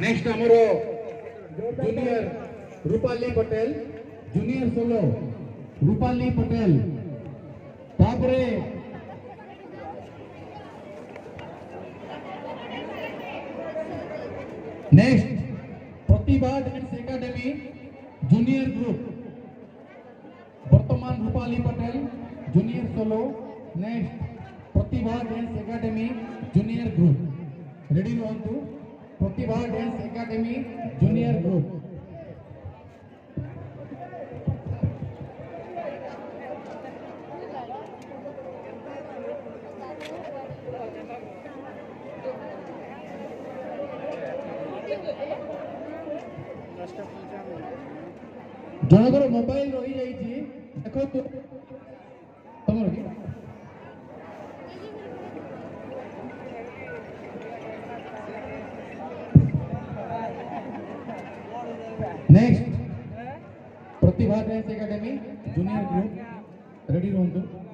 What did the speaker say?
next हमरो junior Rupali Patel junior solo Rupali Patel तापरे next Pratibha dance academy junior group वर्तमान Rupali Patel junior solo next Pratibha dance academy junior group ready रहंतु Pratibha dance academy junior group जनकर mobile रही जाइए देखो तो तमर की next Pratibha dance academy junior group ready रहंतु